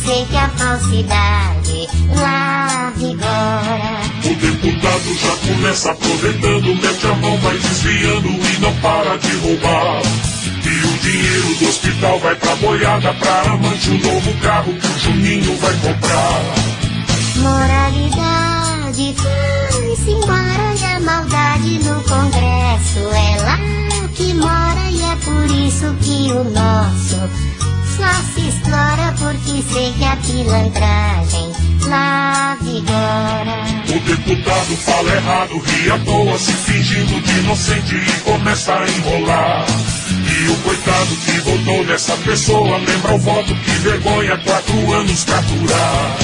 sei que a falsidade lá vigora. O deputado já começa aproveitando, mete a mão, vai desviando e não para de roubar. E o dinheiro do hospital vai pra boiada, pra amante o novo carro que o Juninho vai comprar. Moralidade foi-se embora e a maldade no Congresso é lá que mora, e é por isso que o nosso só se explora, porque sei que a pilantragem lá vigora. O deputado fala errado, ri à toa, se fingindo de inocente e começa a enrolar. E o coitado que votou nessa pessoa lembra o voto, que vergonha, 4 anos capturar.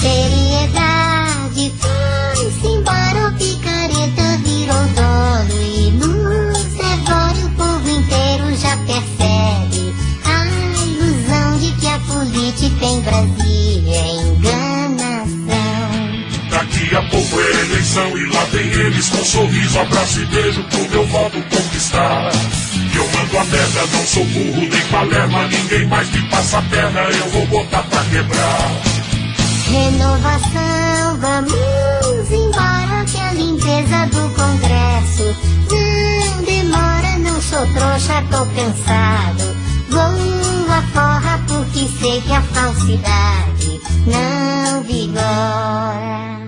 Seriedade foi-se embora, o picareta virou dono, e no servório o povo inteiro já percebe a ilusão de que a política em Brasília é enganação. Daqui a pouco é eleição e lá vem eles com sorriso, abraço e beijo pro meu voto conquistar. Eu mando a merda, não sou burro nem palerma, ninguém mais me passa a perna, eu vou botar pra quebrar. Renovação, vamos embora, que a limpeza do Congresso não demora, não sou trouxa, tô cansado. Vou à forra porque sei que a falsidade não vigora.